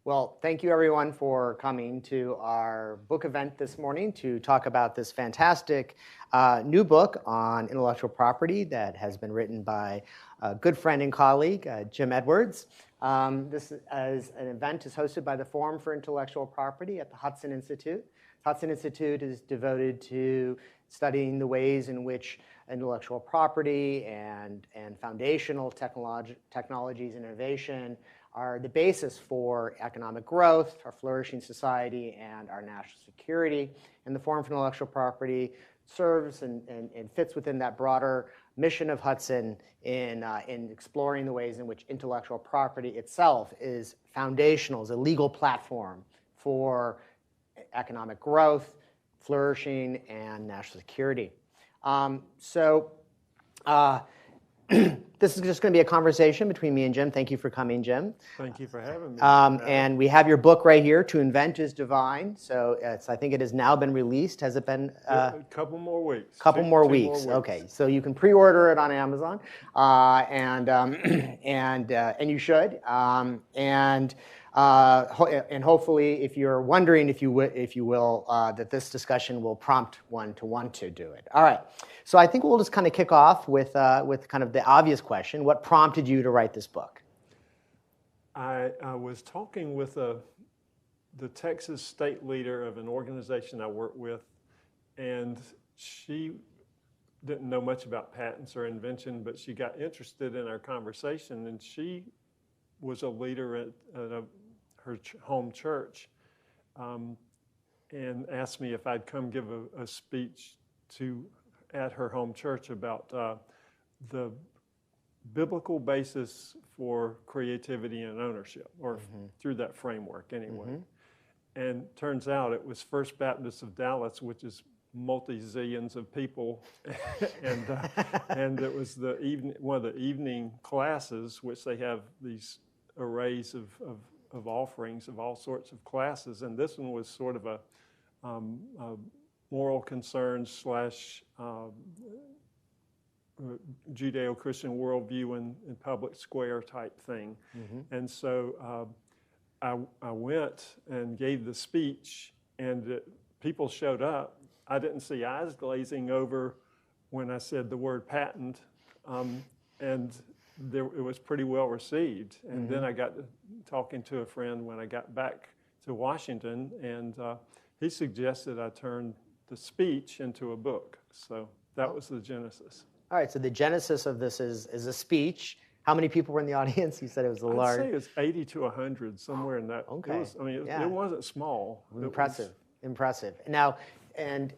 Well, thank you everyone for coming to our book event this morning to talk about this fantastic new book on intellectual property that has been written by a good friend and colleague, Jim Edwards. This as an event is hosted by the Forum for Intellectual Property at the Hudson Institute. Hudson Institute is devoted to studying the ways in which intellectual property and foundational technologies and innovation are the basis for economic growth, our flourishing society, and our national security. And the Forum for Intellectual Property serves and fits within that broader mission of Hudson in exploring the ways in which intellectual property itself is foundational, is a legal platform for economic growth, flourishing, and national security. This is just going to be a conversation between me and Jim. Thank you for coming, Jim. Thank you for having me. And we have your book right here, To Invent is Divine. So I think it has now been released. Has it been? A couple more weeks. Couple more weeks. Okay, so you can pre-order it on Amazon, and you should. And hopefully, if you're wondering, if you will, that this discussion will prompt one to want to do it. All right. So I think we'll just kind of kick off with kind of the obvious question: what prompted you to write this book? I was talking with the Texas state leader of an organization I work with, and she didn't know much about patents or invention, but she got interested in our conversation, and she was a leader at her home church, and asked me if I'd come give a speech at her home church about the biblical basis for creativity and ownership, or through that framework anyway. And turns out it was First Baptist of Dallas, which is multi-zillions of people, and it was one of the evening classes, which they have these arrays of offerings of all sorts of classes, and this one was sort of a moral concerns / Judeo-Christian worldview in public square type thing. And so I went and gave the speech, and people showed up. I didn't see eyes glazing over when I said the word patent, and it was pretty well received. And then I got talking to a friend when I got back to Washington, and he suggested I turn the speech into a book. So that was the genesis. All right, so the genesis of this is a speech. How many people were in the audience? You said it was a large. I'd say it's 80 to 100, somewhere in that. Okay. It wasn't small. Impressive. Now, and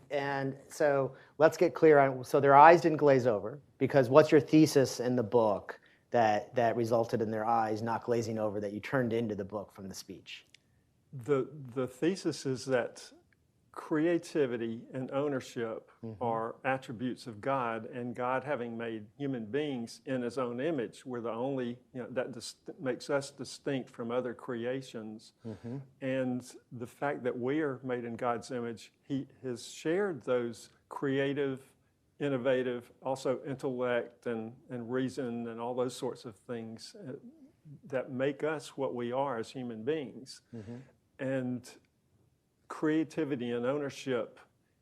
so let's get clear on, so their eyes didn't glaze over, because what's your thesis in the book that resulted in their eyes not glazing over that you turned into the book from the speech? The thesis is that creativity and ownership are attributes of God, and God, having made human beings in his own image, we're the only, that makes us distinct from other creations. And the fact that we are made in God's image, he has shared those creative, innovative, also intellect and reason and all those sorts of things that make us what we are as human beings. And creativity and ownership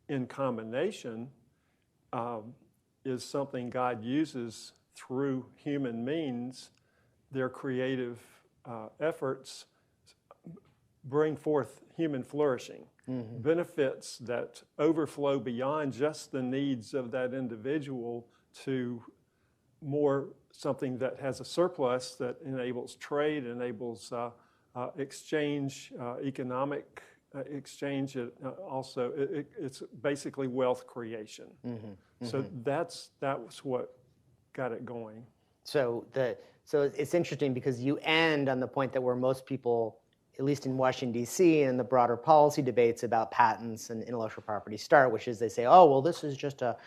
in combination is something God uses through human means. Their creative efforts bring forth human flourishing, benefits that overflow beyond just the needs of that individual to more something that has a surplus that enables trade, enables exchange, economic exchange. It's basically wealth creation. So that was what got it going. So it's interesting because you end on the point that where most people, at least in Washington, D.C., and the broader policy debates about patents and intellectual property start, which is they say, oh, well, this is just a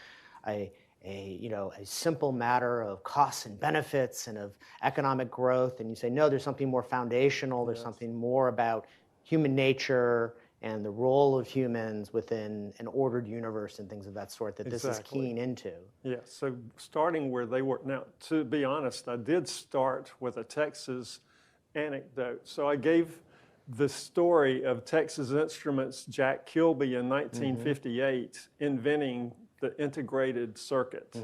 simple matter of costs and benefits and of economic growth. And you say, no, there's something more foundational. There's something more about human nature and the role of humans within an ordered universe and things of that sort that this is keying into. Yeah, so starting where they were. Now, to be honest, I did start with a Texas anecdote. So I gave the story of Texas Instruments' Jack Kilby in 1958 inventing the integrated circuit.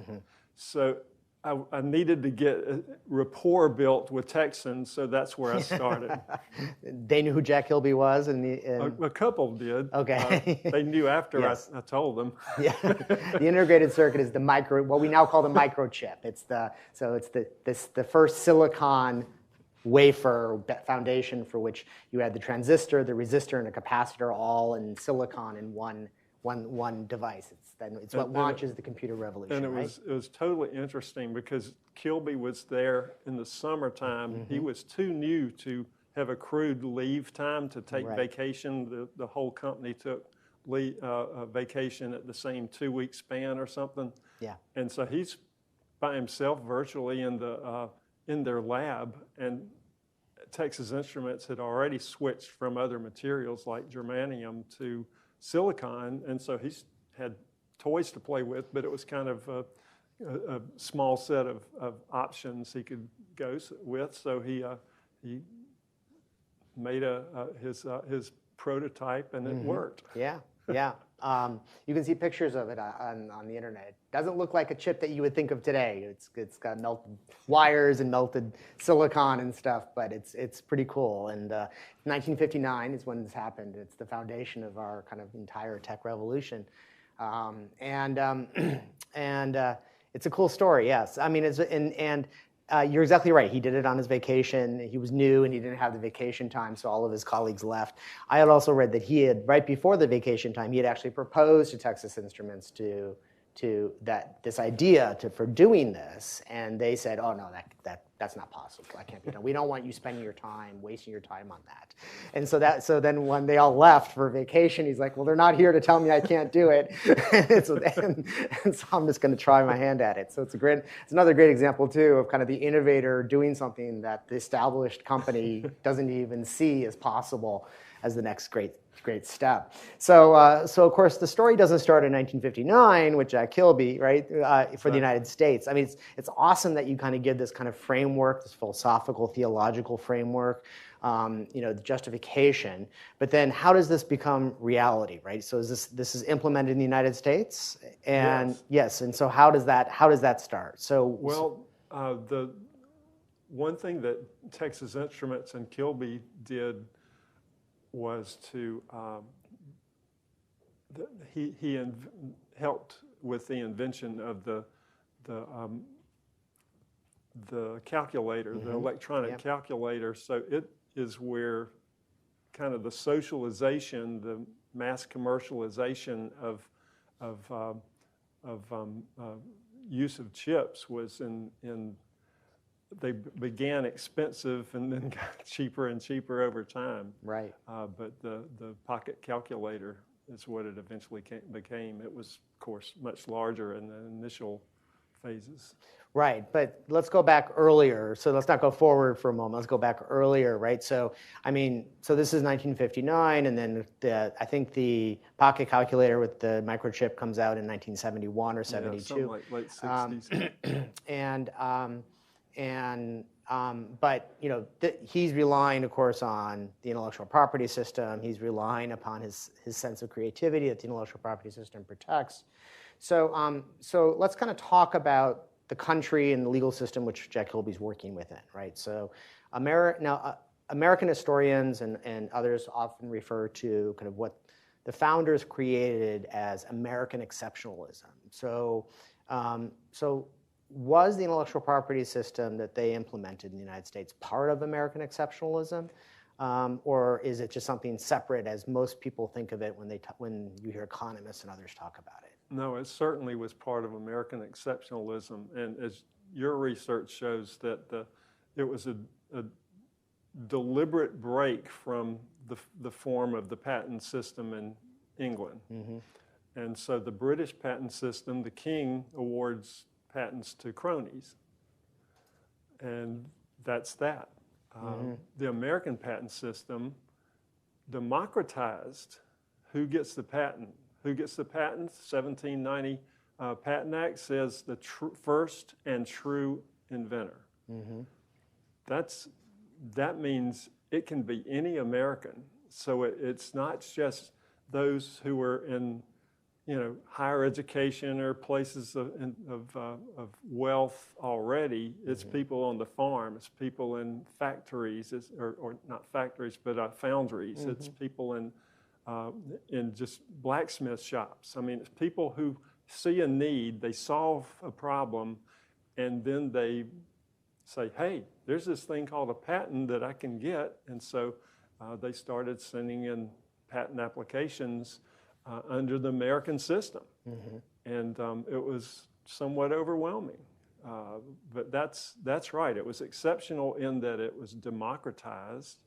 So I needed to get a rapport built with Texans, so that's where I started. They knew who Jack Kilby was? A couple did. Okay. They knew after Yes. I told them. Yeah, the integrated circuit is the what we now call the microchip. It's the first silicon wafer foundation for which you had the transistor, the resistor, and a capacitor all in silicon in one device. It's what launches the computer revolution. And it was totally interesting because Kilby was there in the summertime. He was too new to have accrued leave time to take vacation. The whole company took vacation at the same 2-week span or something. Yeah. And so he's by himself virtually in their lab, and Texas Instruments had already switched from other materials like germanium to silicon, and so he's had toys to play with, but it was kind of a small set of options he could go with. So he made his prototype, and it worked. Yeah, yeah. You can see pictures of it on the internet. It doesn't look like a chip that you would think of today. It's got melted wires and melted silicon and stuff, but it's pretty cool. And 1959 is when this happened. It's the foundation of our kind of entire tech revolution. It's a cool story, yes. I mean, you're exactly right. He did it on his vacation. He was new and he didn't have the vacation time, so all of his colleagues left. I had also read that he had, right before the vacation time, he had actually proposed to Texas Instruments this idea for doing this, and they said, "Oh no, that's not possible. That can't be done. We don't want you spending your time, wasting your time on that." And so then when they all left for vacation, he's like, "Well, they're not here to tell me I can't do it, and so I'm just going to try my hand at it." So it's another great example too of kind of the innovator doing something that the established company doesn't even see as possible as the next great step. So of course, the story doesn't start in 1959 with Jack Kilby, right, for the United States. I mean, it's awesome that you kind of give this kind of framework, this philosophical, theological framework, the justification. But then how does this become reality, right? So this is implemented in the United States? And yes, and so how does that start? The one thing that Texas Instruments and Kilby did was to he helped with the invention of the calculator, the electronic calculator. So it is where kind of the socialization, the mass commercialization of use of chips was in. They began expensive and then got cheaper and cheaper over time. Right. But the pocket calculator is what it eventually became. It was, of course, much larger in the initial phases. Right, but let's go back earlier. So let's not go forward for a moment. Let's go back earlier, right? So, I mean, so this is 1959, and then I think the pocket calculator with the microchip comes out in 1971 or 72. Yeah, something like late 60s. But he's relying, of course, on the intellectual property system. He's relying upon his sense of creativity that the intellectual property system protects. So let's kind of talk about the country and the legal system which Jack Kilby's working within, right? So American historians and others often refer to kind of what the founders created as American exceptionalism. So was the intellectual property system that they implemented in the United States part of American exceptionalism, or is it just something separate, as most people think of it when you hear economists and others talk about it? No, it certainly was part of American exceptionalism, and as your research shows, that it was a deliberate break from the form of the patent system in England. And so the British patent system, the king awards patents to cronies, and that's that. The American patent system democratized who gets the patent. Who gets the patent? 1790 Patent Act says the first and true inventor. That means it can be any American. So it's not just those who are in, higher education or places of wealth already. It's people on the farm. It's people in factories, or not factories, but foundries. It's people in just blacksmith shops. I mean, it's people who see a need, they solve a problem, and then they say, hey, there's this thing called a patent that I can get. And so they started sending in patent applications under the American system. And it was somewhat overwhelming. But that's right. It was exceptional in that it was democratized.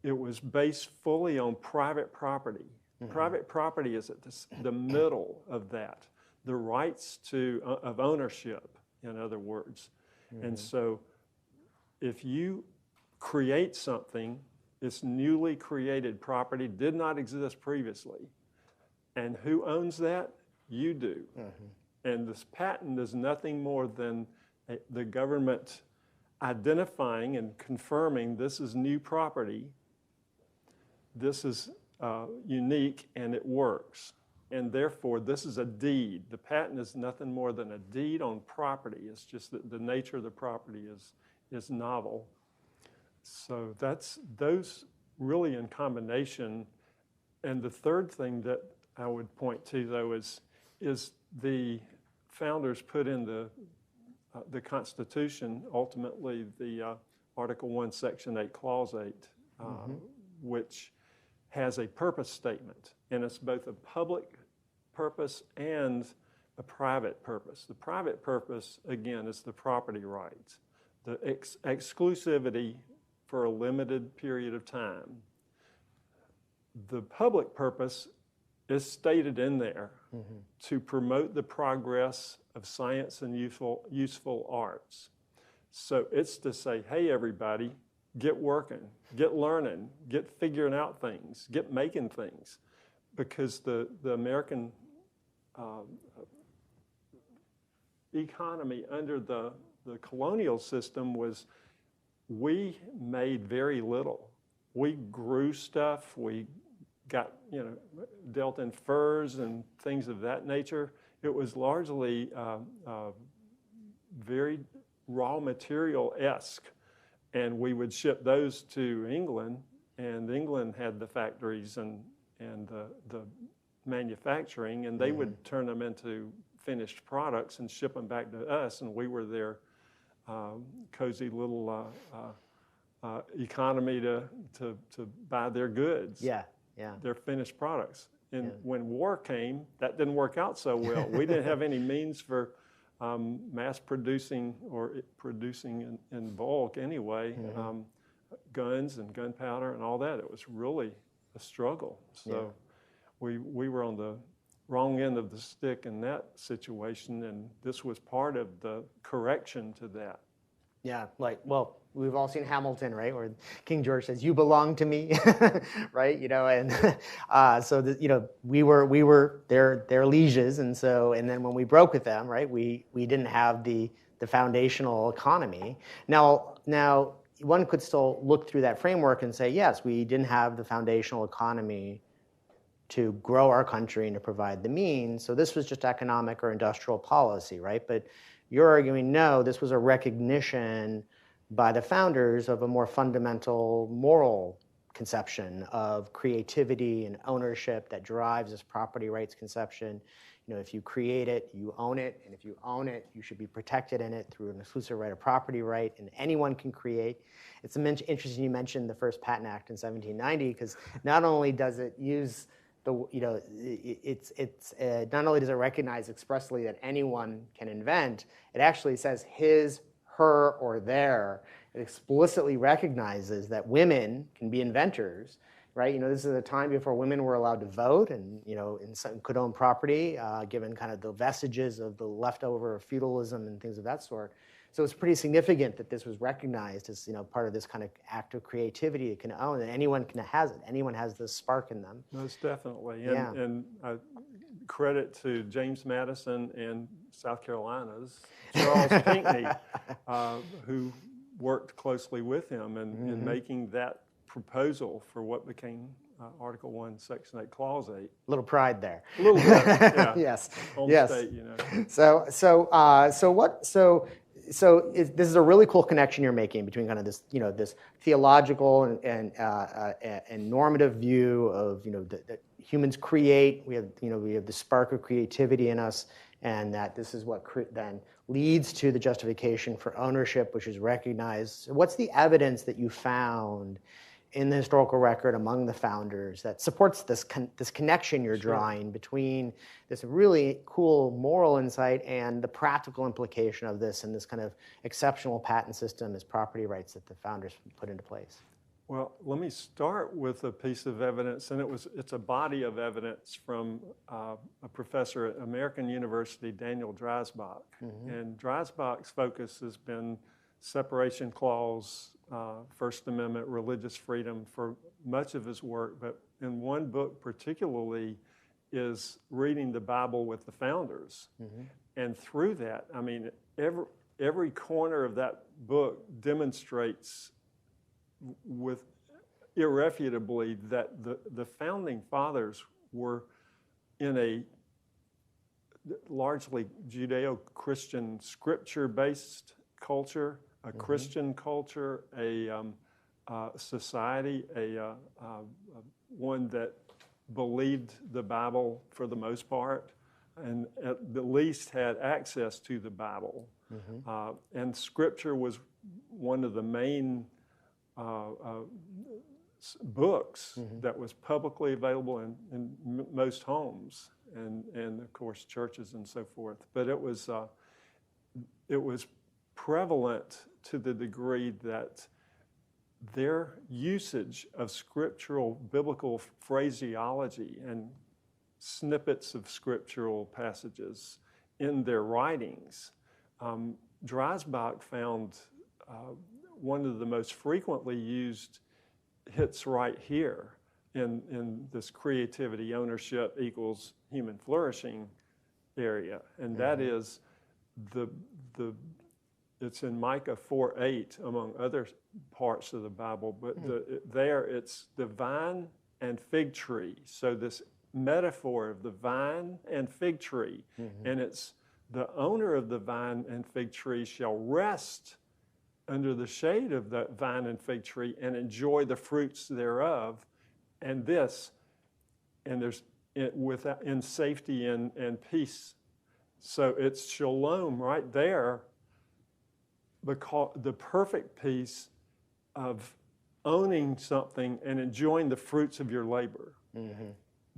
It was based fully on private property. Private property is at the middle of that. The rights of ownership, in other words. And so if you create something, it's newly created property, did not exist previously. And who owns that? You do. And this patent is nothing more than the government identifying and confirming this is new property, this is unique, and it works. And therefore, this is a deed. The patent is nothing more than a deed on property. It's just that the nature of the property is novel. So that's those really in combination. And the third thing that I would point to, though, is the founders put in the Constitution, ultimately the Article 1, Section 8, Clause 8, which has a purpose statement. And it's both a public purpose and a private purpose. The private purpose, again, is the property rights, the exclusivity for a limited period of time. The public purpose is stated in there to promote the progress of science and useful arts. So it's to say, hey, everybody, get working, get learning, get figuring out things, get making things. Because the American economy under the colonial system was, we made very little. We grew stuff, we got, dealt in furs and things of that nature. It was largely very raw material-esque. And we would ship those to England, and England had the factories and the manufacturing, and they would turn them into finished products and ship them back to us, and we were their cozy little economy to buy their goods. Their finished products. And when war came, that didn't work out so well. We didn't have any means for mass producing or producing in bulk anyway, guns and gunpowder and all that. It was really a struggle. So we were on the wrong end of the stick in that situation, and this was part of the correction to that. Yeah, well, we've all seen Hamilton, right? Where King George says, "You belong to me," right? And so we were their lieges, and then when we broke with them, right, we didn't have the foundational economy. Now one could still look through that framework and say, yes, we didn't have the foundational economy to grow our country and to provide the means. So this was just economic or industrial policy, right? But you're arguing, no, this was a recognition by the founders of a more fundamental moral conception of creativity and ownership that drives this property rights conception. If you create it, you own it, and if you own it, you should be protected in it through an exclusive right of property right, and anyone can create. It's interesting you mentioned the first Patent Act in 1790, because not only does it use not only does it recognize expressly that anyone can invent, it actually says his, her, or their. It explicitly recognizes that women can be inventors, right? This is a time before women were allowed to vote and, could own property, given kind of the vestiges of the leftover feudalism and things of that sort. So it's pretty significant that this was recognized as, part of this kind of act of creativity it can own, and anyone has it. Anyone has this spark in them. Most definitely. And credit to James Madison and South Carolina's Charles Pinckney, who worked closely with him in making that proposal for what became Article 1, Section 8, Clause 8. A little pride there. A little bit, yeah. Yes. Home Yes. state, you know. This is a really cool connection you're making between kind of this, this theological and normative view of, that humans create. We have the spark of creativity in us, and that this is what then leads to the justification for ownership, which is recognized. What's the evidence that you found in the historical record among the founders that supports this connection you're drawing between this really cool moral insight and the practical implication of this and this kind of exceptional patent system as property rights that the founders put into place? Well, let me start with a piece of evidence, and it's a body of evidence from a professor at American University, Daniel Dresbach. Mm-hmm. And Dresbach's focus has been separation clause, First Amendment, religious freedom for much of his work, but in one book particularly is reading the Bible with the founders. Mm-hmm. And through that, I mean, every corner of that book demonstrates with irrefutably that the founding fathers were in a largely Judeo-Christian scripture-based culture, a mm-hmm. Christian culture, a society, one that believed the Bible for the most part, and at the least had access to the Bible. Mm-hmm. And Scripture was one of the main books mm-hmm. that was publicly available in most homes, and of course churches and so forth. But it was prevalent to the degree that their usage of scriptural biblical phraseology and snippets of scriptural passages in their writings, Dresbach found one of the most frequently used hits right here in this creativity, ownership equals human flourishing area, and that mm-hmm. is it's in Micah 4:8 among other parts of the Bible, but there it's the vine and fig tree. So this metaphor of the vine and fig tree, mm-hmm. and it's the owner of the vine and fig tree shall rest under the shade of the vine and fig tree and enjoy the fruits thereof, and there's in safety and peace. So it's shalom right there, because the perfect peace of owning something and enjoying the fruits of your labor. Mm-hmm.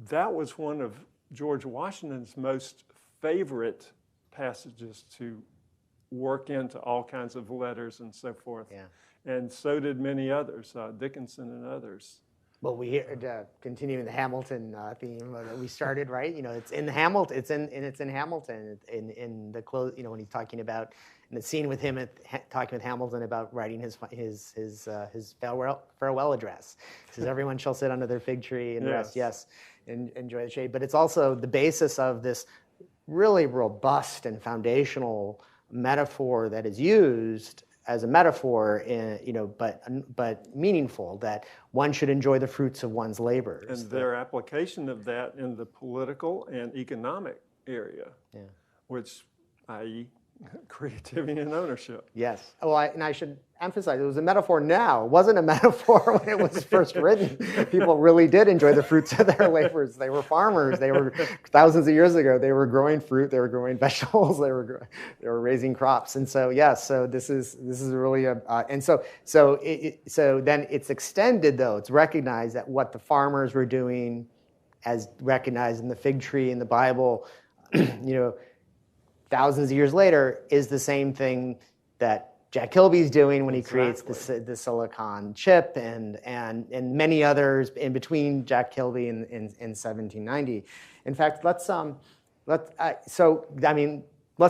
That was one of George Washington's most favorite passages to work into all kinds of letters and so forth. Yeah. And so did many others, Dickinson and others. Well, we hear continuing the Hamilton theme that we started, right? It's in Hamilton. It's in Hamilton in the close. When he's talking about in the scene with him talking with Hamilton about writing his farewell address. He says, "Everyone shall sit under their fig tree and rest, yes, and enjoy the shade." But it's also the basis of this really robust and foundational metaphor that is used as a metaphor, but meaningful, that one should enjoy the fruits of one's labors. And their application of that in the political and economic area, which, i.e., creativity and ownership. Yes. Well, I should emphasize, it was a metaphor now. It wasn't a metaphor when it was first written. People really did enjoy the fruits of their labors. They were farmers. They were, thousands of years ago, they were growing fruit. They were growing vegetables. They were raising crops. And so, so this is really so then it's extended, though. It's recognized that what the farmers were doing, as recognized in the fig tree in the Bible, thousands of years later, is the same thing that Jack Kilby's doing when he creates the silicon chip and many others in between Jack Kilby in 1790. In fact, let's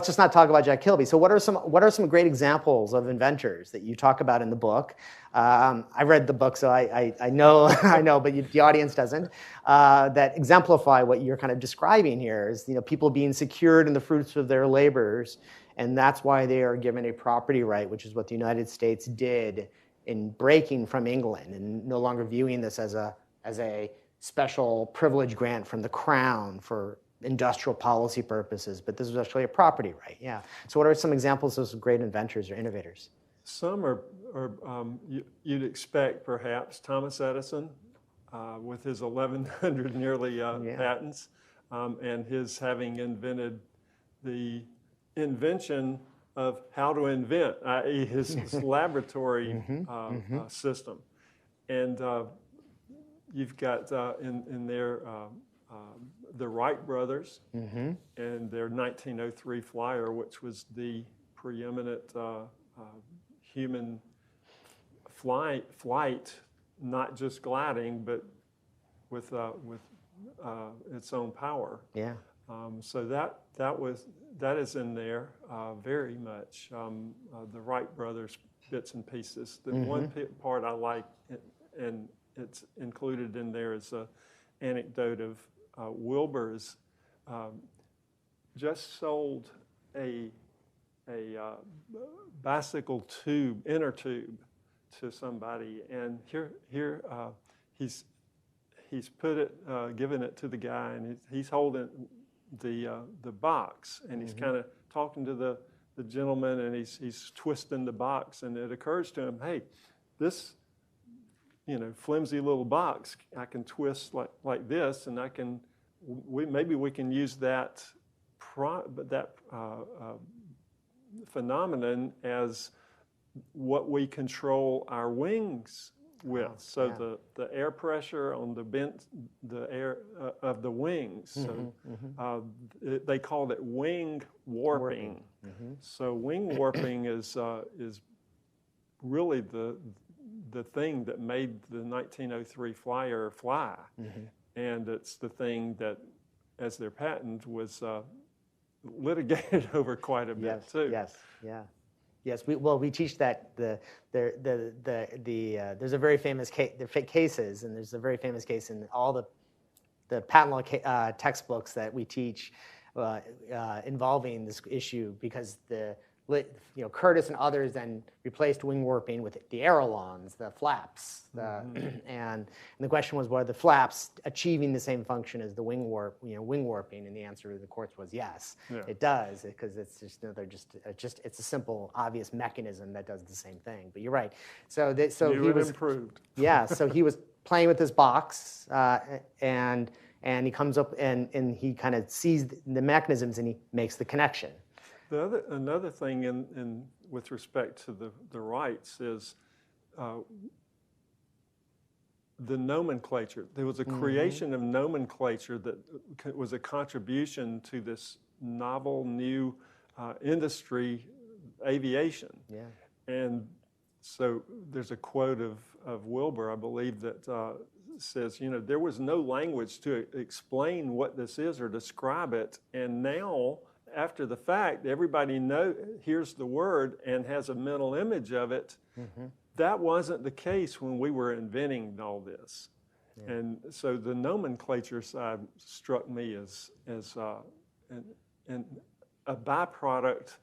just not talk about Jack Kilby. So what are some great examples of inventors that you talk about in the book? I read the book, so I know, but the audience doesn't, that exemplify what you're kind of describing here is, people being secured in the fruits of their labors, and that's why they are given a property right, which is what the United States did in breaking from England and no longer viewing this as a special privilege grant from the crown for industrial policy purposes, but this was actually a property right. Yeah. So what are some examples of great inventors or innovators? Some are you'd expect perhaps Thomas Edison with his 1,100 nearly patents and his having invented the invention of how to invent, i.e. his laboratory system. And you've got in there the Wright Brothers and their 1903 flyer, which was the preeminent human flight, not just gliding, but with its own power. Yeah. So that is in there very much. The Wright Brothers bits and pieces. The one part I like, and it's included in there, is an anecdote of Wilbur's just sold a bicycle tube, inner tube, to somebody, and here he's put it, given it to the guy, and he's holding the box, and he's kind of talking to the gentleman, and he's twisting the box, and it occurs to him, hey, this flimsy little box I can twist like this, and maybe we can use that phenomenon as what we control our wings with. So the air pressure on the air of the wings. So they called it wing warping. So wing warping is really the thing that made the 1903 flyer fly, and it's the thing that, as their patent, was litigated over quite a bit too. Yes, we teach that there's a very famous case, the cases, and there's a very famous case in all the patent law textbooks that we teach involving this issue, because Curtis and others then replaced wing warping with the ailerons, the flaps, and the question was, were the flaps achieving the same function as the wing warping? And the answer of the courts was yes, it does, because it's just it's a simple, obvious mechanism that does the same thing. But you're right. So he was improved. Yeah. So he was playing with this box, and he comes up and he kind of sees the mechanisms and he makes the connection. Another thing in with respect to the rights is the nomenclature. There was a creation of nomenclature that was a contribution to this novel new industry, aviation. Yeah. And so there's a quote of Wilbur, I believe, that says, there was no language to explain what this is or describe it, and now, after the fact, everybody hears the word and has a mental image of it. That wasn't the case when we were inventing all this. Yeah. And so the nomenclature side struck me as a byproduct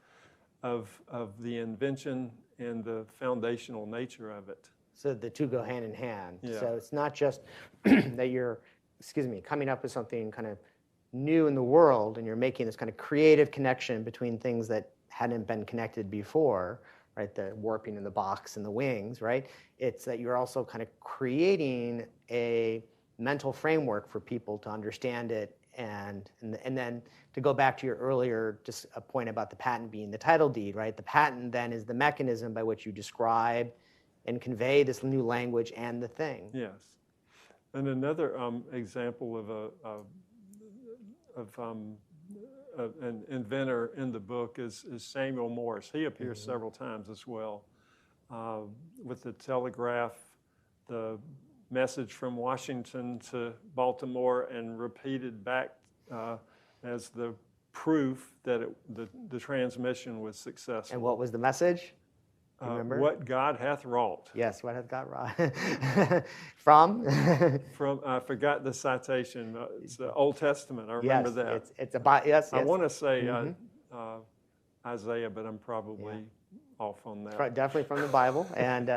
of the invention and the foundational nature of it. So the two go hand in hand. Yeah. So it's not just that you're, coming up with something kind of new in the world, and you're making this kind of creative connection between things that hadn't been connected before, right? The warping in the box and the wings, right? It's that you're also kind of creating a mental framework for people to understand it, and then to go back to your earlier just a point about the patent being the title deed, right? The patent then is the mechanism by which you describe and convey this new language and the thing. Yes. And another example of an inventor in the book is Samuel Morse. He appears several times as well. With the telegraph, the message from Washington to Baltimore and repeated back as the proof that the transmission was successful. And what was the message? Remember? What God hath wrought. Yes, what hath God wrought. From? From, I forgot the citation. It's the Old Testament. I remember that. It's about, yes. I want to say Isaiah, but I'm probably off on that. Definitely from the Bible. And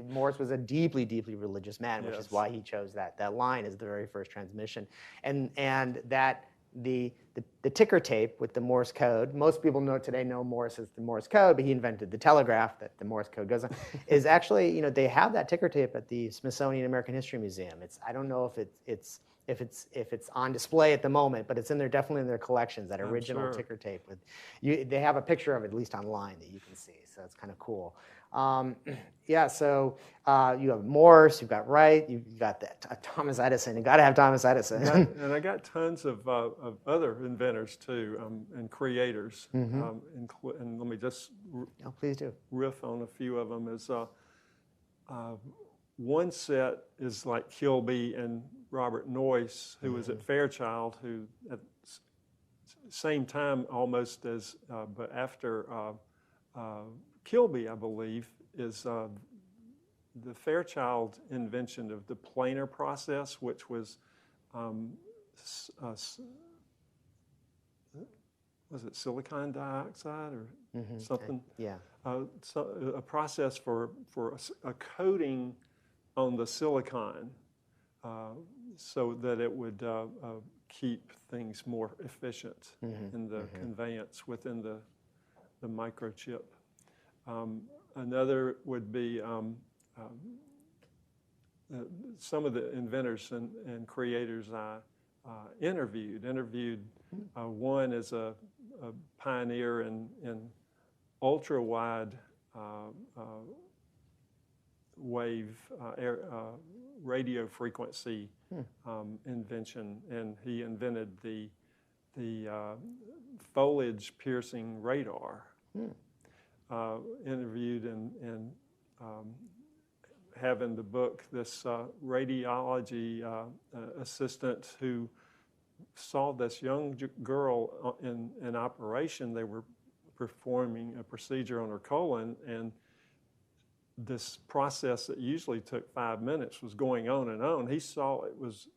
Morse was a deeply, deeply religious man, which Yes. is why he chose that line as the very first transmission. And that the ticker tape with the Morse code, most people know Morse as the Morse code, but he invented the telegraph that the Morse code goes on, is actually, they have that ticker tape at the Smithsonian American History Museum. I don't know if it's on display at the moment, but it's definitely in their collections, that original ticker tape. They have a picture of it, at least online, that you can see, so it's kind of cool. So you have Morse, you've got Wright, you've got Thomas Edison. You got to have Thomas Edison. And I got tons of other inventors too, and creators. And let me just please do. riff on a few of them. One set is like Kilby and Robert Noyce, who was at Fairchild, who at same time almost as, but after Kilby, I believe, is the Fairchild invention of the planar process, which was it silicon dioxide or something? Yeah. So a process for a coating on the silicon so that it would keep things more efficient in the conveyance within the microchip. Another would be some of the inventors and creators I interviewed. One is a pioneer in ultra-wide wave radio frequency invention, and he invented the foliage piercing radar. Interviewed and have in the book this radiology assistant who saw this young girl in an operation. They were performing a procedure on her colon, and this process that usually took 5 minutes was going on and on. He saw it was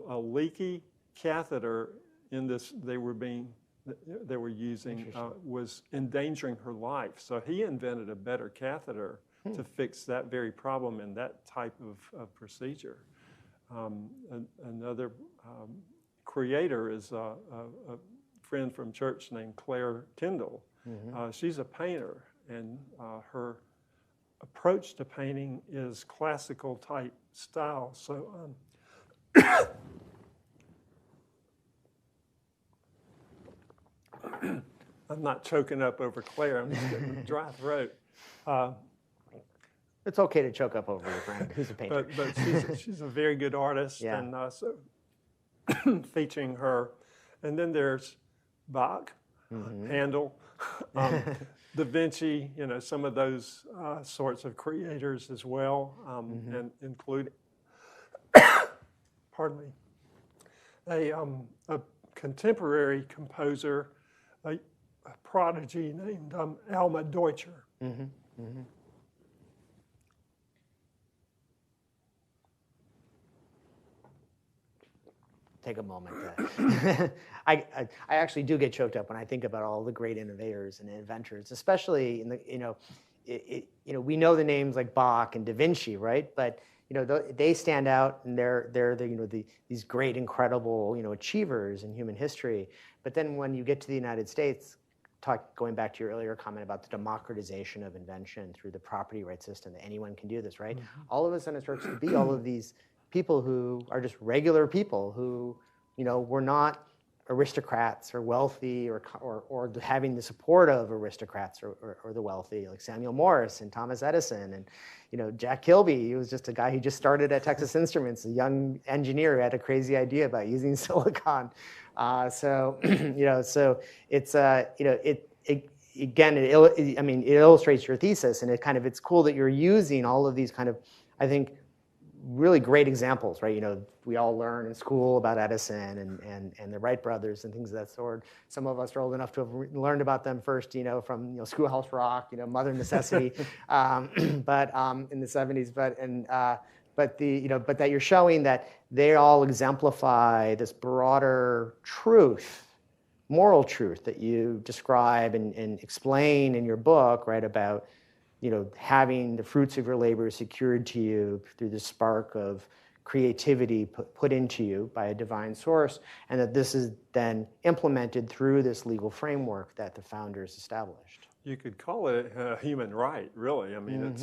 a leaky catheter in this they were using was endangering her life. So he invented a better catheter to fix that very problem in that type of procedure. Another creator is a friend from church named Claire Tyndall. She's a painter, and her approach to painting is classical type style. So I'm not choking up over Claire. I'm just getting a dry throat. It's okay to choke up over your friend who's a painter. But she's a very good artist, and so featuring her. And then there's Bach, Handel, Da Vinci, some of those sorts of creators as well, and including, pardon me, a contemporary composer, a prodigy named Alma Deutscher. Take a moment. I actually do get choked up when I think about all the great innovators and inventors, especially in the we know the names like Bach and Da Vinci, right? But they stand out, and they're these great, incredible achievers in human history. But then when you get to the United States, going back to your earlier comment about the democratization of invention through the property rights system, that anyone can do this, right? All of a sudden it starts to be all of these people who are just regular people who, were not aristocrats or wealthy or having the support of aristocrats or the wealthy, like Samuel Morse and Thomas Edison and, Jack Kilby. He was just a guy who just started at Texas Instruments, a young engineer who had a crazy idea about using silicon. So it's, it illustrates your thesis, and it's cool that you're using all of these kind of, I think, really great examples, right? We all learn in school about Edison and the Wright Brothers and things of that sort. Some of us are old enough to have learned about them first, from Schoolhouse Rock, Mother Necessity, but in the 70s. But that you're showing that they all exemplify this broader truth, moral truth that you describe and explain in your book, right, about having the fruits of your labor secured to you through the spark of creativity put into you by a divine source, and that this is then implemented through this legal framework that the founders established. You could call it a human right, really. I mean,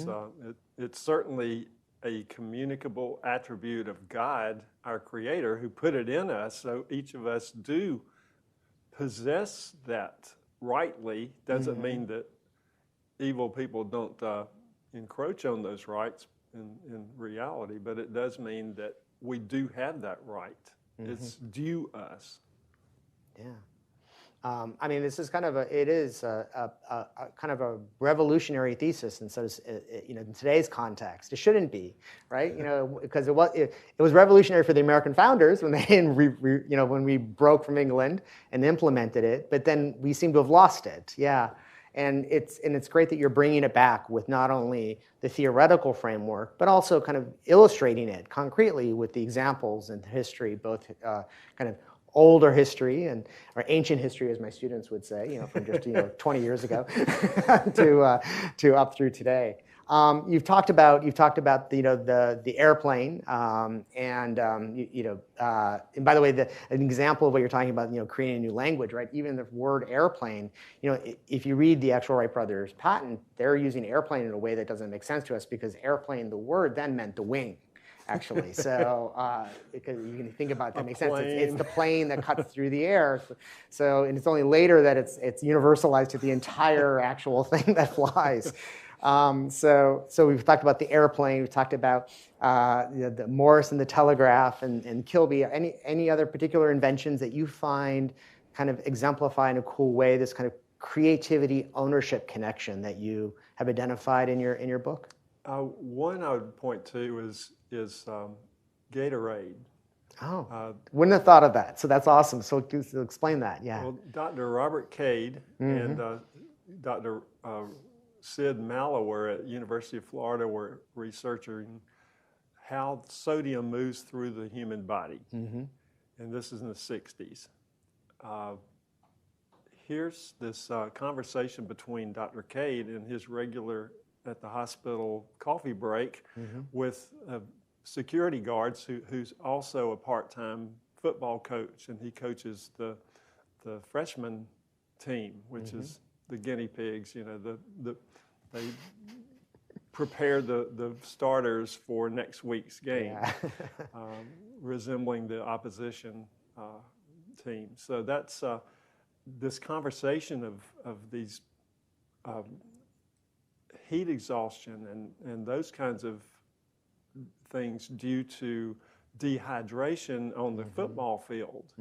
it's certainly a communicable attribute of God, our Creator, who put it in us. So each of us do possess that rightly. Doesn't mean that evil people don't encroach on those rights in reality, but it does mean that we do have that right. It's due us. Yeah. I mean, this is kind of a kind of a revolutionary thesis, and so in today's context, it shouldn't be, right? Because it was revolutionary for the American founders when they when we broke from England and implemented it, but then we seem to have lost it. Yeah. And it's great that you're bringing it back with not only the theoretical framework, but also kind of illustrating it concretely with the examples and history, both kind of older history or ancient history, as my students would say, from just 20 years ago to up through today. You've talked about the airplane, and by the way, an example of what you're talking about, creating a new language, right? Even the word airplane, if you read the actual Wright Brothers patent, they're using airplane in a way that doesn't make sense to us, because airplane, the word then meant the wing, actually. So because you can think about it, that makes sense. It's the plane that cuts through the air. So and it's only later that it's universalized to the entire actual thing that flies. So we've talked about the airplane. We've talked about the Morse and the telegraph and Kilby. Any other particular inventions that you find kind of exemplify in a cool way this kind of creativity ownership connection that you have identified in your book? One I would point to is Gatorade. Oh, wouldn't have thought of that. So that's awesome. So explain that. Yeah. Well, Dr. Robert Cade and Dr. Sid Mallower at University of Florida were researching how sodium moves through the human body. And this is in the 60s. Here's this conversation between Dr. Cade and his regular at the hospital coffee break with security guards who's also a part-time football coach, and he coaches the freshman team, which is the guinea pigs. They prepare the starters for next week's game, resembling the opposition team. So that's this conversation of these heat exhaustion and those kinds of things due to dehydration on the football field.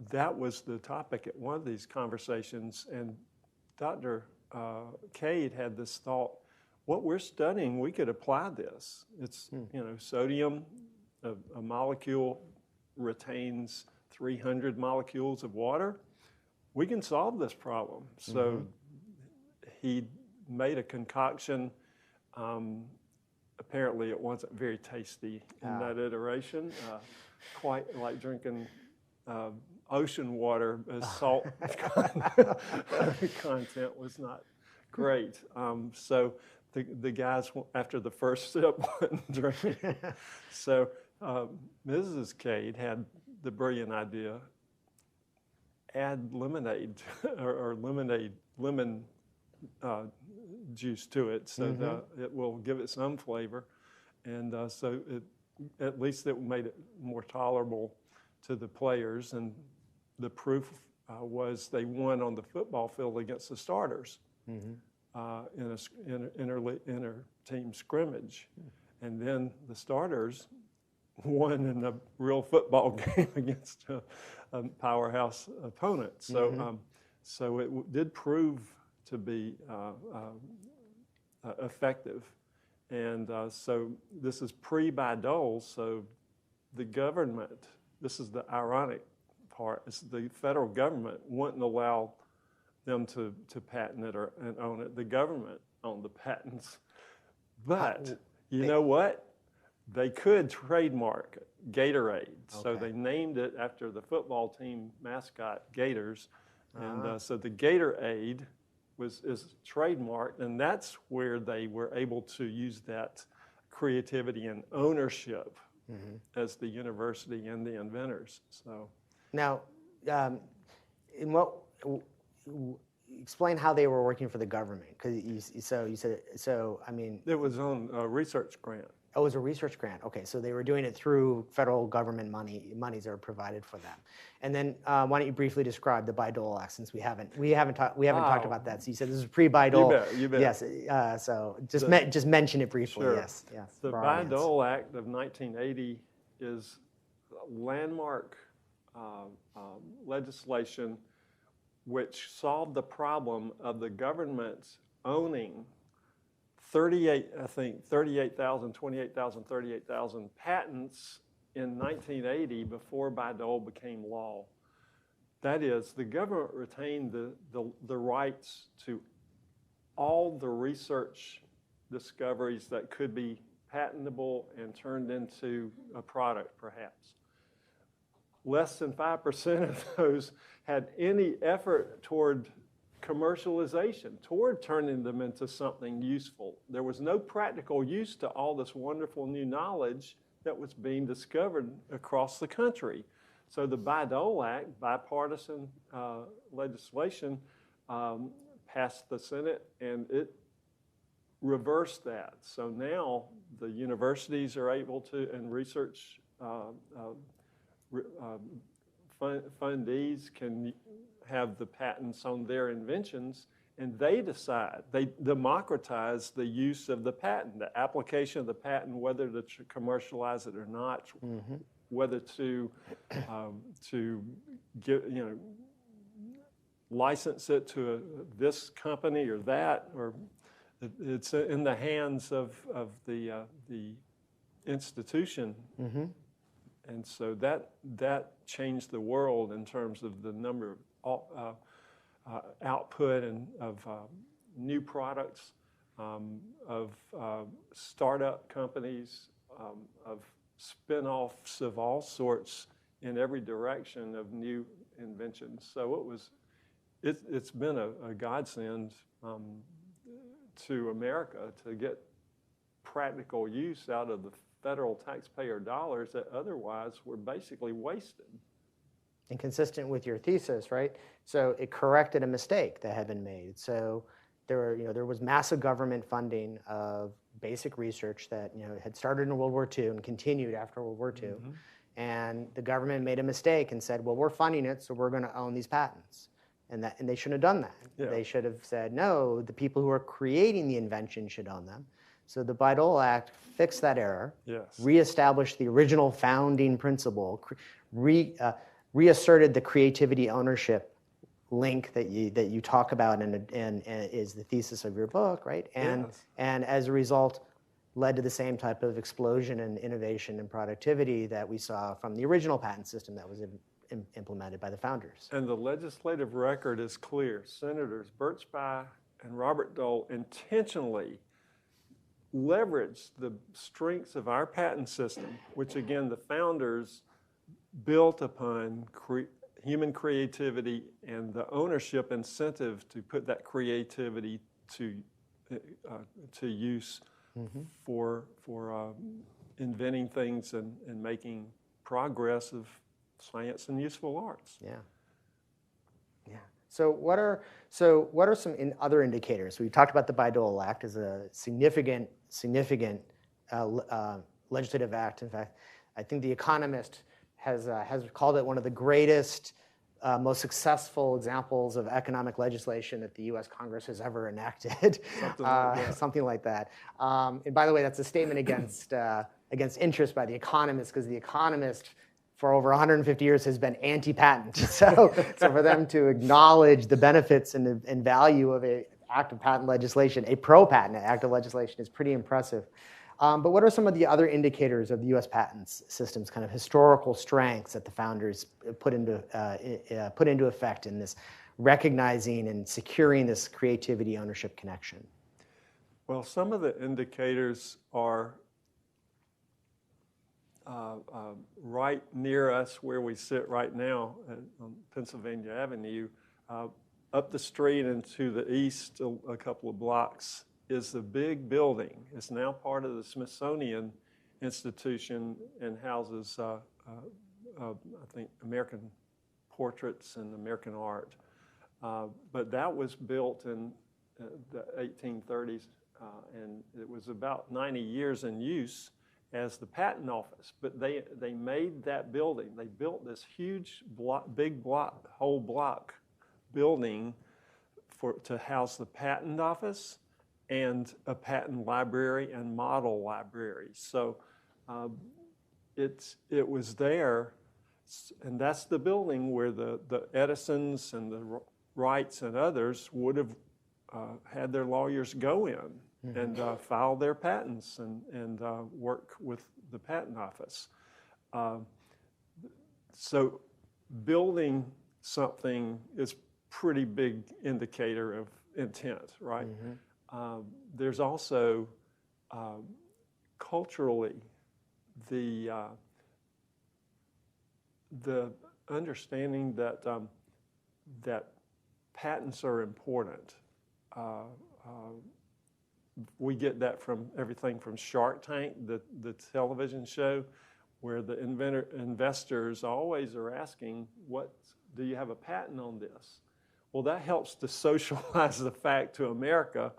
That was the topic at one of these conversations, and Dr. Cade had this thought, what we're studying, we could apply this. It's, sodium, a molecule retains 300 molecules of water. We can solve this problem. So he made a concoction. Apparently it wasn't very tasty in that iteration, quite like drinking ocean water, as salt content was not great. So the guys, after the first sip, wouldn't drink it. So Mrs. Cade had the brilliant idea, add lemonade or lemon juice to it, so that it will give it some flavor, and so at least it made it more tolerable to the players. And the proof was they won on the football field against the starters in an inter-team scrimmage, and then the starters won in a real football game against a powerhouse opponent. So so it did prove to be effective. And so this is pre-Bayh-Dole, so the government, this is the ironic part, is the federal government wouldn't allow them to patent it and own it. The government owned the patents. But you know what? They could trademark Gatorade. So Okay. they named it after the football team mascot, Gators. And so the Gatorade is trademarked, and that's where they were able to use that creativity and ownership as the university and the inventors. So now, in what explain how they were working for the government? Because you said I mean, it was on a research grant. Oh, it was a research grant. Okay, so they were doing it through federal government monies that are provided for them. And then why don't you briefly describe the BOLO Act, since we haven't talked about that. So you said this is pre-BOLO. You bet. Yes. So just mention it briefly. Sure. Yes. The BOLO Act of 1980 is landmark legislation which solved the problem of the government owning 38,000 patents in 1980 before BOLO became law. That is, the government retained the rights to all the research discoveries that could be patentable and turned into a product, perhaps. Less than 5% of those had any effort toward commercialization, toward turning them into something useful. There was no practical use to all this wonderful new knowledge that was being discovered across the country. So the BOLO Act, bipartisan legislation, passed the Senate, and it reversed that. So now the universities are able to, and research fundees can have the patents on their inventions, and they decide, they democratize the use of the patent, the application of the patent, whether to commercialize it or not, whether to license it to this company or that, or it's in the hands of the institution. And so that changed the world in terms of the number of output and of new products, of startup companies, of spin-offs of all sorts in every direction of new inventions. So it's been a godsend to America to get practical use out of the federal taxpayer dollars that otherwise were basically wasted. And consistent with your thesis, right? So it corrected a mistake that had been made. So there was massive government funding of basic research that had started in World War II and continued after World War II. And the government made a mistake and said, well, we're funding it, so we're going to own these patents. And they shouldn't have done that. Yeah. They should have said, no, the people who are creating the invention should own them. So the BOLO Act fixed that error, reestablished the original founding principle, reasserted the creativity ownership link that you talk about and is the thesis of your book, right? And as a result, led to the same type of explosion in innovation and productivity that we saw from the original patent system that was implemented by the founders. And the legislative record is clear. Senators Birchby and Robert Dole intentionally leveraged the strengths of our patent system, which again the founders built upon human creativity and the ownership incentive to put that creativity to use for inventing things and making progress of science and useful arts. Yeah. So what are some other indicators? We talked about the BOLO Act as a significant legislative act. In fact, I think The Economist has called it one of the greatest, most successful examples of economic legislation that the U.S. Congress has ever enacted. Something like that. And by the way, that's a statement against interest by The Economist, because The Economist, for over 150 years, has been anti-patent. So for them to acknowledge the benefits and value of an act of patent legislation, a pro-patent act of legislation, is pretty impressive. But what are some of the other indicators of the U.S. patent system's kind of historical strengths that the founders put into effect in this recognizing and securing this creativity ownership connection? Well, some of the indicators are right near us where we sit right now on Pennsylvania Avenue, up the street and to the east a couple of blocks is the big building. It's now part of the Smithsonian Institution and houses, I think, American portraits and American art. But that was built in the 1830s, and it was about 90 years in use as the patent office. But they made that building. They built this huge whole block building to house the patent office and a patent library and model library. So it was there, and that's the building where the Edisons and the Wrights and others would have had their lawyers go in and file their patents and work with the patent office. So building something is pretty big indicator of intent, right? There's also culturally the understanding that that patents are important. We get that from everything from Shark Tank, the television show, where the investors always are asking, do you have a patent on this? Well, that helps to socialize the fact to America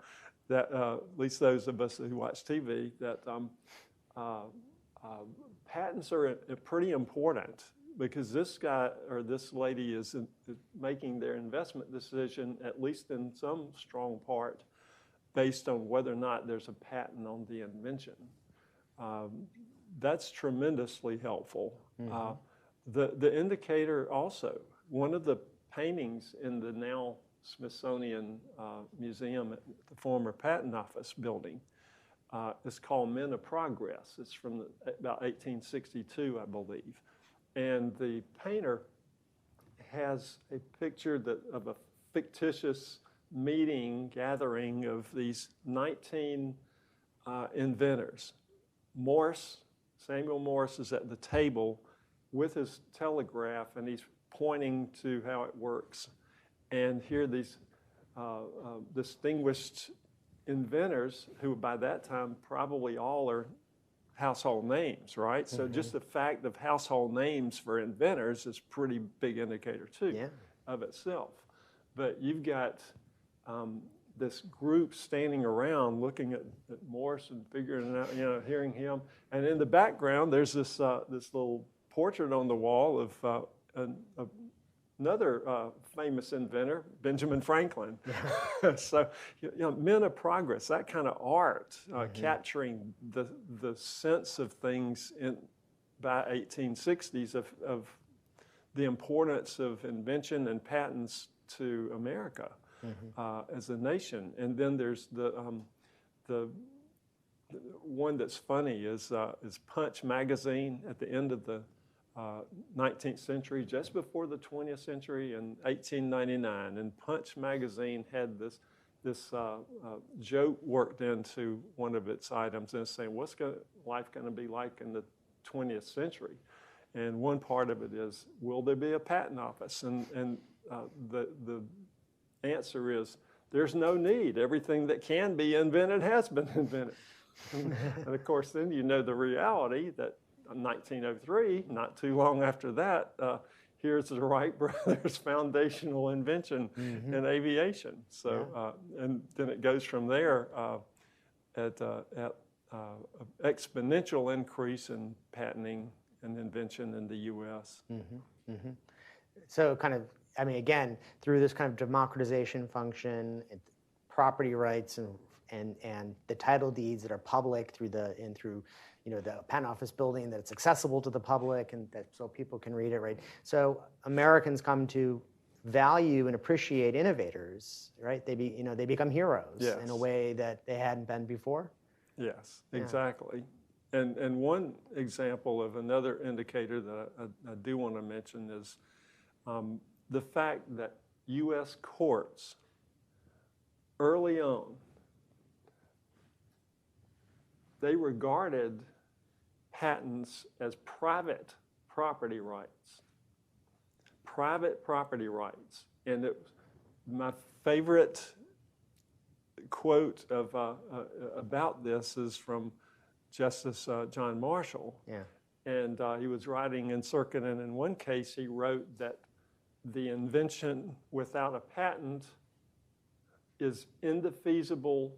that, at least those of us who watch TV, that patents are pretty important, because this guy or this lady is making their investment decision, at least in some strong part, based on whether or not there's a patent on the invention. That's tremendously helpful. The indicator also, one of the paintings in the now Smithsonian Museum at the former Patent Office building is called Men of Progress. It's from about 1862, I believe. And the painter has a picture of a fictitious gathering of these 19 inventors. Samuel Morse is at the table with his telegraph, and he's pointing to how it works. And here these distinguished inventors, who by that time probably all are household names, right? So just the fact of household names for inventors is a pretty big indicator too of itself. But you've got this group standing around looking at Morse and figuring it out, hearing him. And in the background, there's this little portrait on the wall of another famous inventor, Benjamin Franklin. So, men of progress, that kind of art, capturing the sense of things by 1860s of the importance of invention and patents to America as a nation. And then there's the one that's funny is Punch magazine at the end of the 19th century, just before the 20th century, in 1899, and Punch magazine had this joke worked into one of its items, and it's saying, what's life going to be like in the 20th century? And one part of it is, will there be a patent office? And the answer is, there's no need. Everything that can be invented has been invented. And of course, then the reality that 1903, not too long after that, here's the Wright Brothers foundational invention in aviation. So, and then it goes from there at exponential increase in patenting and invention in the U.S. So kind of, again, through this kind of democratization function, property rights and the title deeds that are public through the patent office building, that it's accessible to the public and that so people can read it, right? So Americans come to value and appreciate innovators, right? They become heroes in a way that they hadn't been before. Yes, exactly. And one example of another indicator that I do want to mention is the fact that U.S. courts early on, they regarded patents as private property rights. Private property rights. And my favorite quote about this is from Justice John Marshall. Yeah. And he was writing in circuit, and in one case he wrote that the invention without a patent is indefeasible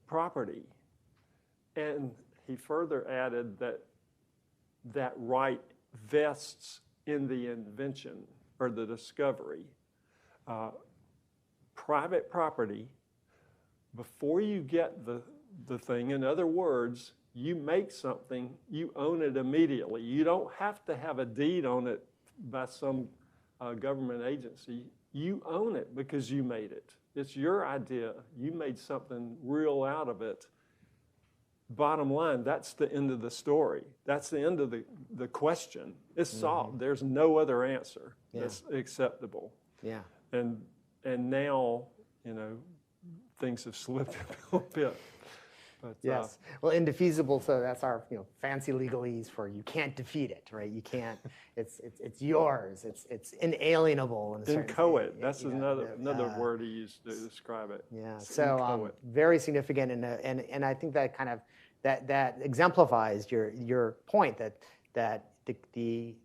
property. And he further added that that right vests in the invention or the discovery. Private property, before you get the thing, in other words, you make something, you own it immediately. You don't have to have a deed on it by some government agency. You own it because you made it. It's your idea. You made something real out of it. Bottom line, that's the end of the story. That's the end of the question. It's solved. There's no other answer that's acceptable. Yeah. And now, things have slipped a little bit. But, yes. Well, indefeasible. So that's our fancy legalese for you can't defeat it, right? You can't. It's yours. It's inalienable. Inchoate. That's another word he used to describe it. Yeah. It's so very significant, and I think that kind of that exemplifies your point that the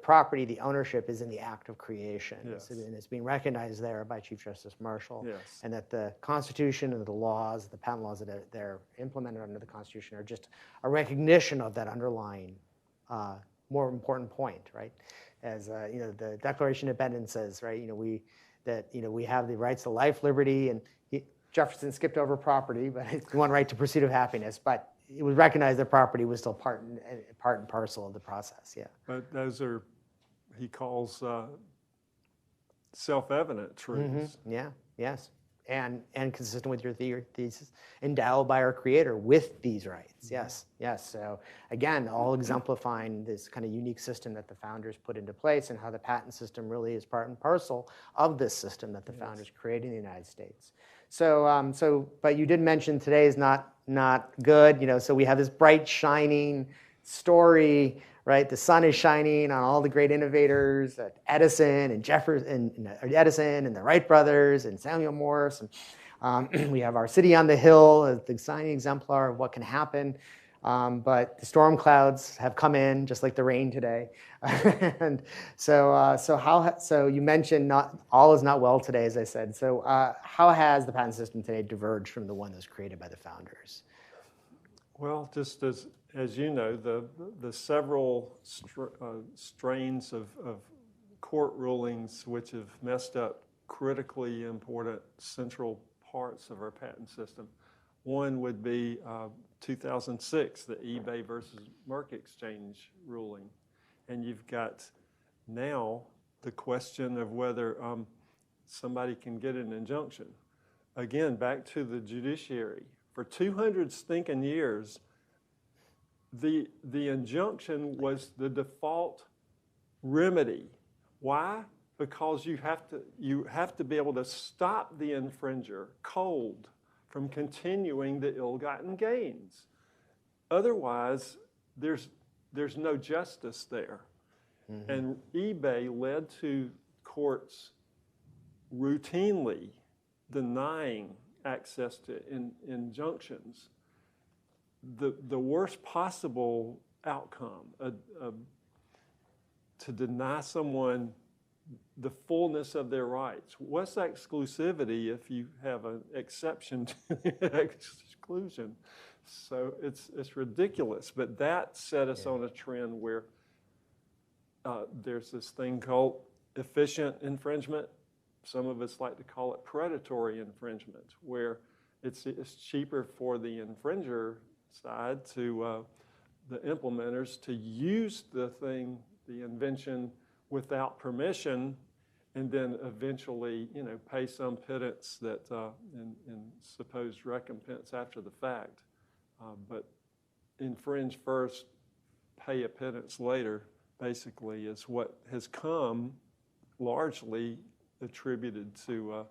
property, the ownership is in the act of creation. Yes. And it's being recognized there by Chief Justice Marshall. Yes. And that the Constitution and the laws, the patent laws that they're implemented under the Constitution are just a recognition of that underlying more important point, right? As the Declaration of Independence says, right? We have the rights to life, liberty, and Jefferson skipped over property, but it's one right to pursuit of happiness. But it was recognized that property was still part and parcel of the process. Yeah. But those are, he calls self-evident truths. Mm-hmm. Yeah. Yes. And consistent with your thesis, endowed by our Creator with these rights. Yes. Yes. So again, all exemplifying this kind of unique system that the founders put into place, and how the patent system really is part and parcel of this system that the founders created in the United States. So, but you did mention today is not good. So we have this bright, shining story, right? The sun is shining on all the great innovators, Edison and Edison and the Wright Brothers and Samuel Morse. And we have our city on the hill as the shining exemplar of what can happen. But the storm clouds have come in, just like the rain today. And so you mentioned not all is not well today, as I said. So how has the patent system today diverged from the one that was created by the founders? Well, just as you know, the several strains of court rulings which have messed up critically important central parts of our patent system. One would be 2006, the eBay versus Merck exchange ruling. And you've got now the question of whether somebody can get an injunction. Again, back to the judiciary. For 200 stinking years, the injunction was the default remedy. Why? Because you have to be able to stop the infringer cold from continuing the ill-gotten gains. Otherwise, there's no justice there. Mm-hmm. And eBay led to courts routinely denying access to injunctions. The worst possible outcome, to deny someone the fullness of their rights. What's exclusivity if you have an exception to the exclusion? So it's ridiculous. But that set us on a trend where there's this thing called efficient infringement. Some of us like to call it predatory infringement, where it's cheaper for the infringer side to the implementers to use the thing, the invention, without permission, and then eventually, pay some pittance that in supposed recompense after the fact. But infringe first, pay a pittance later, basically, is what has come largely attributed to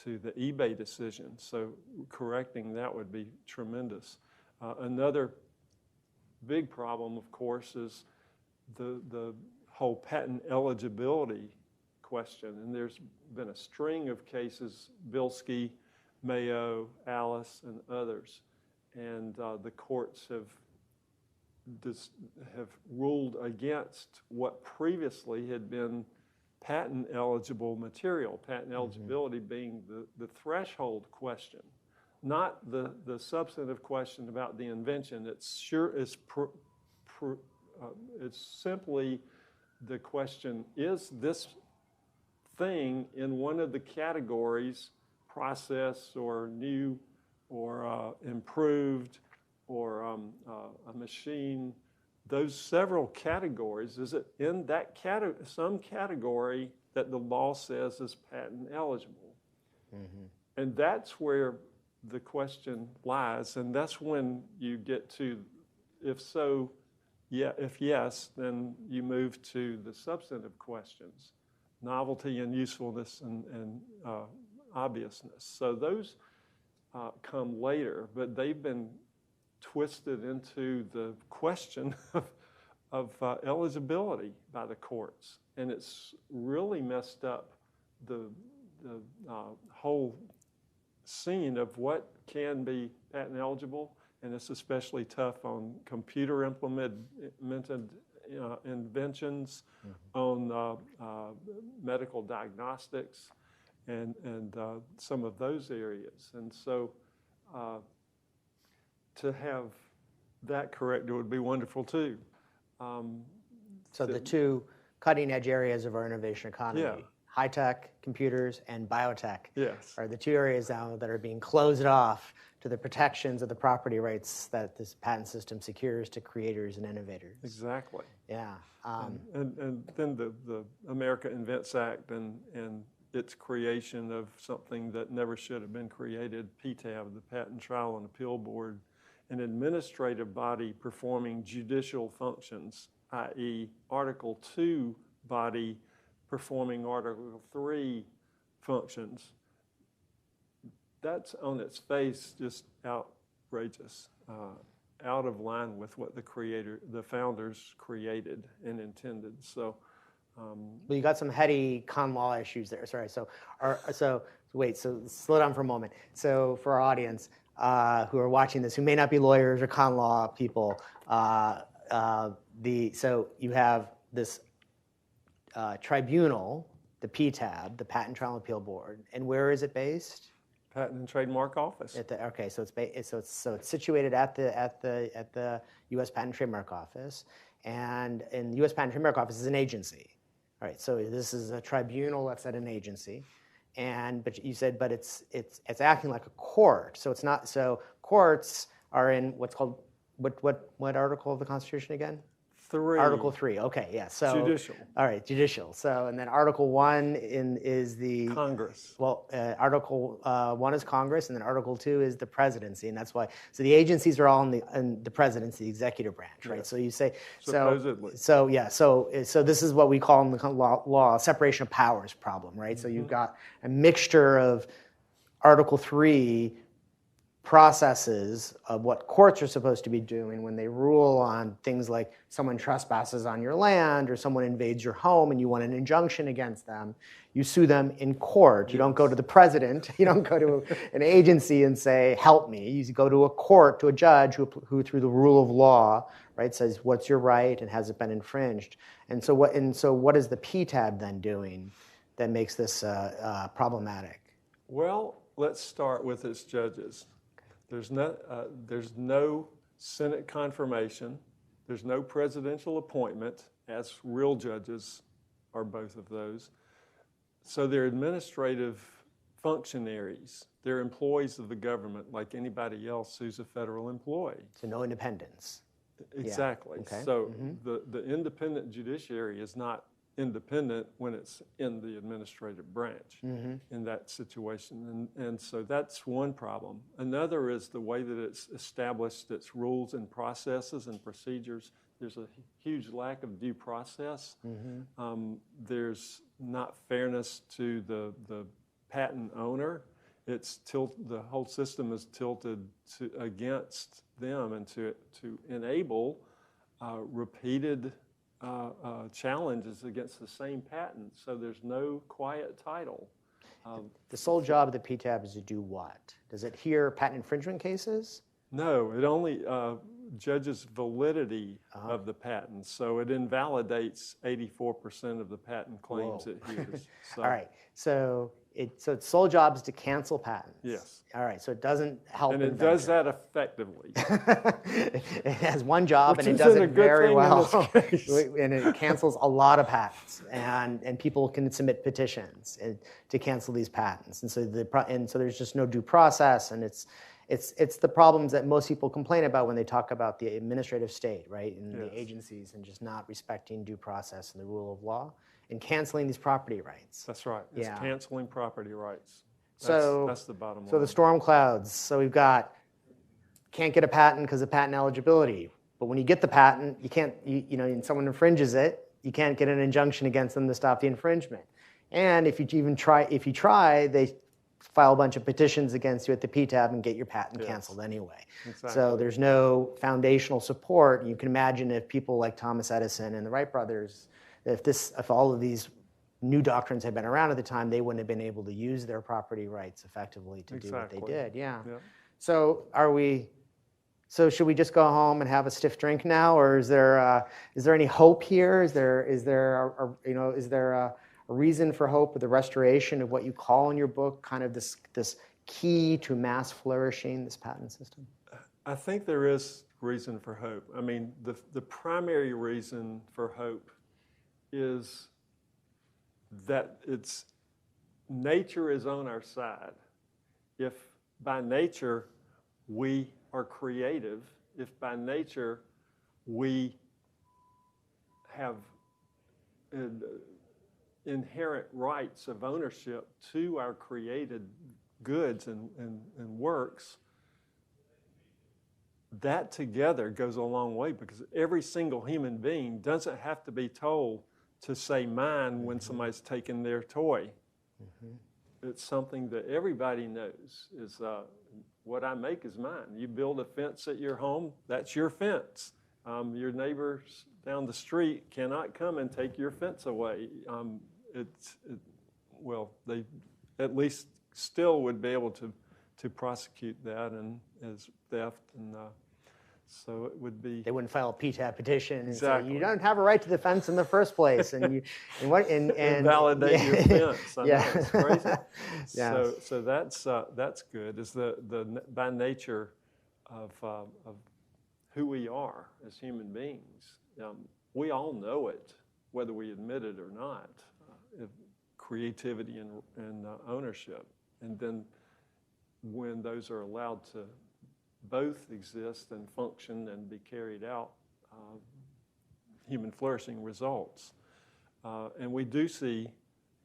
the eBay decision. So correcting that would be tremendous. Another big problem, of course, is the whole patent eligibility question. And there's been a string of cases, Bilski, Mayo, Alice, and others. And the courts have ruled against what previously had been patent eligible material, patent eligibility being the threshold question, not the substantive question about the invention. It's simply the question, is this thing in one of the categories, process or new or improved or a machine, those several categories, is it in that some category that the law says is patent eligible? And that's where the question lies, and that's when you get to, if so, yeah, if yes, then you move to the substantive questions, novelty and usefulness and obviousness. So those come later, but they've been twisted into the question of eligibility by the courts, and it's really messed up the whole scene of what can be patent eligible, and it's especially tough on computer implemented inventions, on medical diagnostics, and some of those areas. And so to have that corrected would be wonderful too. So the two cutting-edge areas of our innovation economy, high-tech, computers, and biotech, are the two areas now that are being closed off to the protections of the property rights that this patent system secures to creators and innovators. Exactly. Yeah. And then the America Invents Act and its creation of something that never should have been created, PTAB, the Patent Trial and Appeal Board, an administrative body performing judicial functions, i.e. Article 2 body performing Article 3 functions. That's on its face just outrageous, out of line with what the founders created and intended. So, well, you got some heady con law issues there. Sorry. So slow down for a moment. So for our audience who are watching this, who may not be lawyers or con law people, so you have this tribunal, the PTAB, the Patent Trial and Appeal Board, and where is it based? Patent and Trademark Office. Okay, so it's situated at the U.S. Patent and Trademark Office, and the U.S. Patent and Trademark Office is an agency. All right, so this is a tribunal that's at an agency, but you said it's acting like a court. So it's not. So courts are in what's called what article of the Constitution again? 3. Article 3. Okay, yeah. So judicial. All right, judicial. So and then Article 1 is the Congress. Well, Article 1 is Congress, and then Article 2 is the presidency, and that's why. So the agencies are all in the presidency, the executive branch, right? Yes. So you say supposedly. So this is what we call in the law separation of powers problem, right? So you've got a mixture of Article 3 processes of what courts are supposed to be doing when they rule on things like someone trespasses on your land or someone invades your home and you want an injunction against them. You sue them in court. Yes. You don't go to the president. You don't go to an agency and say, help me. You go to a court, to a judge who through the rule of law, right, says what's your right and has it been infringed. And so what is the PTAB then doing that makes this problematic? Well, let's start with its judges. There's no Senate confirmation. There's no presidential appointment, as real judges are both of those. So they're administrative functionaries. They're employees of the government like anybody else who's a federal employee. So no independence. Exactly. Yeah. Okay. So the independent judiciary is not independent when it's in the administrative branch in that situation. And so that's one problem. Another is the way that it's established its rules and processes and procedures. There's a huge lack of due process. There's not fairness to the patent owner. The whole system is tilted against them and to enable repeated challenges against the same patent, so there's no quiet title. The sole job of the PTAB is to do what? Does it hear patent infringement cases? No, it only judges validity of the patent, so it invalidates 84% of the patent claims it hears. So, all right, so its sole job is to cancel patents. Yes. All right, so it doesn't help. And it does that effectively. It has one job, Which and it does it very well. In And it cancels a lot of patents, and people can submit petitions to cancel these patents. And so there's just no due process, and it's the problems that most people complain about when they talk about the administrative state, right, and the agencies, and just not respecting due process and the rule of law, and canceling these property rights. That's right. It's canceling property rights. That's the bottom line. So the storm clouds. So we've got can't get a patent because of patent eligibility. But when you get the patent, you can't. And someone infringes it, you can't get an injunction against them to stop the infringement. And if you try, they file a bunch of petitions against you at the PTAB and get your patent canceled anyway. Exactly. So there's no foundational support. You can imagine if people like Thomas Edison and the Wright Brothers, if all of these new doctrines had been around at the time, they wouldn't have been able to use their property rights effectively to do what they did. Yeah. So So should we just go home and have a stiff drink now, or is there any hope here? Is there a reason for hope with the restoration of what you call in your book kind of this key to mass flourishing, this patent system? I think there is reason for hope. I mean, the primary reason for hope is that nature is on our side. If by nature we are creative, if by nature we have inherent rights of ownership to our created goods and works, that together goes a long way, because every single human being doesn't have to be told to say mine when somebody's taking their toy. It's something that everybody knows is what I make is mine. You build a fence at your home, that's your fence. Your neighbors down the street cannot come and take your fence away. They at least still would be able to prosecute that and as theft, and so it would be. They wouldn't file a PTAB petition and say you don't have a right to the fence in the first place, and invalidate your fence. I know, it's crazy. Yeah. So that's good. Is the by nature of who we are as human beings. We all know it, whether we admit it or not. Creativity and ownership, and then when those are allowed to both exist and function and be carried out, human flourishing results. And we do see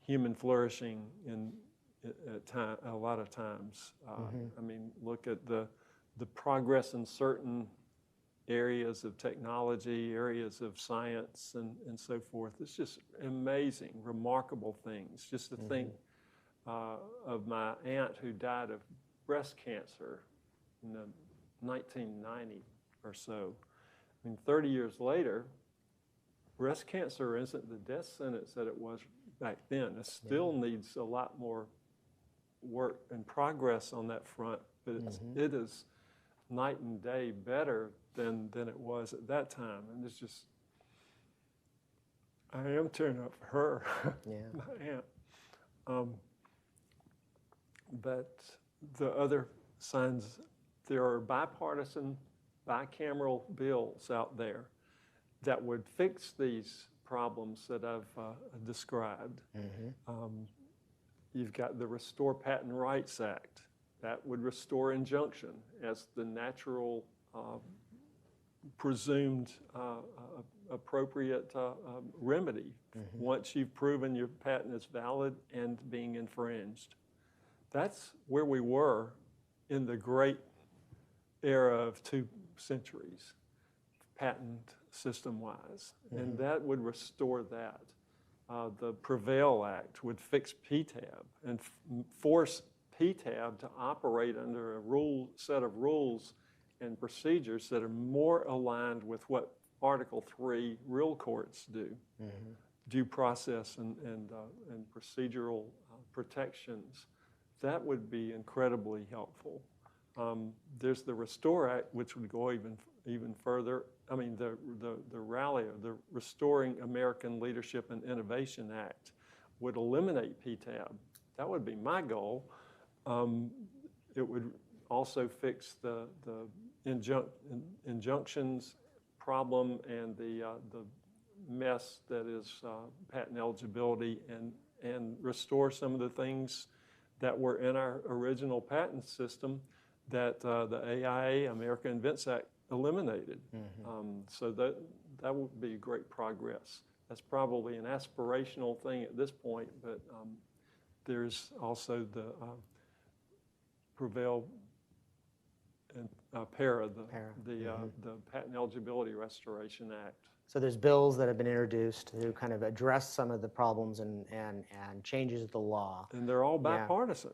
human flourishing a lot of times. I mean, look at the progress in certain areas of technology, areas of science, and so forth. It's just amazing, remarkable things. Just to think of my aunt who died of breast cancer in the 1990 or so. I mean, 30 years later, breast cancer isn't the death sentence that it was back then. It still needs a lot more work and progress on that front, but it is night and day better than it was at that time. And it's just, I am tearing up for her, my aunt. But the other signs, there are bipartisan, bicameral bills out there that would fix these problems that I've described. You've got the Restore Patent Rights Act. That would restore injunction as the natural, presumed appropriate remedy once you've proven your patent is valid and being infringed. That's where we were in the great era of 2 centuries, patent system-wise, and that would restore that. The Prevail Act would fix PTAB and force PTAB to operate under a set of rules and procedures that are more aligned with what Article 3 real courts do. Due process and procedural protections. That would be incredibly helpful. There's the Restore Act, which would go even further. I mean, the Restoring American Leadership and Innovation Act would eliminate PTAB. That would be my goal. It would also fix the injunctions problem and the mess that is patent eligibility, and restore some of the things that were in our original patent system that the AIA, American Invents Act, eliminated. So that would be great progress. That's probably an aspirational thing at this point, but there's also the Prevail and PARA, the Patent Eligibility Restoration Act. So there's bills that have been introduced to kind of address some of the problems and changes to the law. And they're all bipartisan.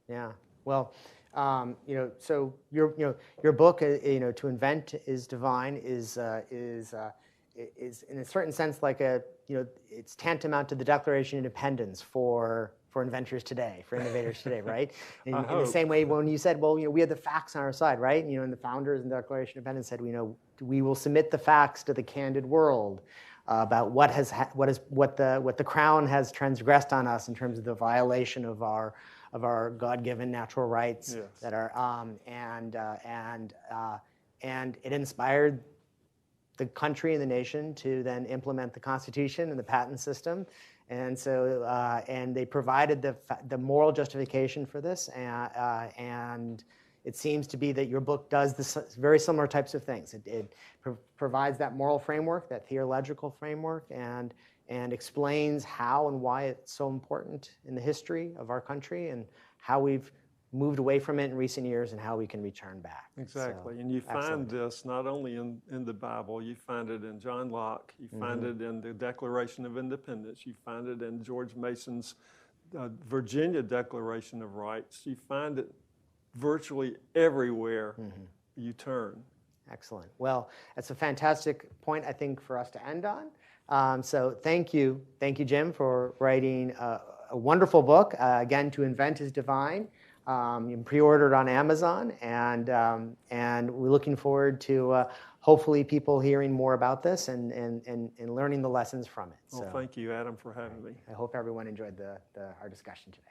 Yeah. Well, so your book, To Invent is Divine, is in a certain sense like it's tantamount to the Declaration of Independence for inventors today, for innovators today, right? In the same way, when you said, well, we have the facts on our side, right? And the founders in the Declaration of Independence said, we will submit the facts to the candid world about what the Crown has transgressed on us in terms of the violation of our God-given natural rights that are and it inspired the country and the nation to then implement the Constitution and the patent system. And so, and they provided the moral justification for this, and it seems to be that your book does this very similar types of things. It provides that moral framework, that theological framework, and explains how and why it's so important in the history of our country, and how we've moved away from it in recent years and how we can return back. Exactly, so, and you find this not only in the Bible, you find it in John Locke, you find it in the Declaration of Independence, you find it in George Mason's Virginia Declaration of Rights, you find it virtually everywhere you turn. Excellent. Well, that's a fantastic point, I think, for us to end on. So thank you, Jim, for writing a wonderful book. Again, To Invent is Divine. You can pre-order it on Amazon, and we're looking forward to hopefully people hearing more about this and learning the lessons from it. Well, thank you, Adam, for having me. I hope everyone enjoyed our discussion today.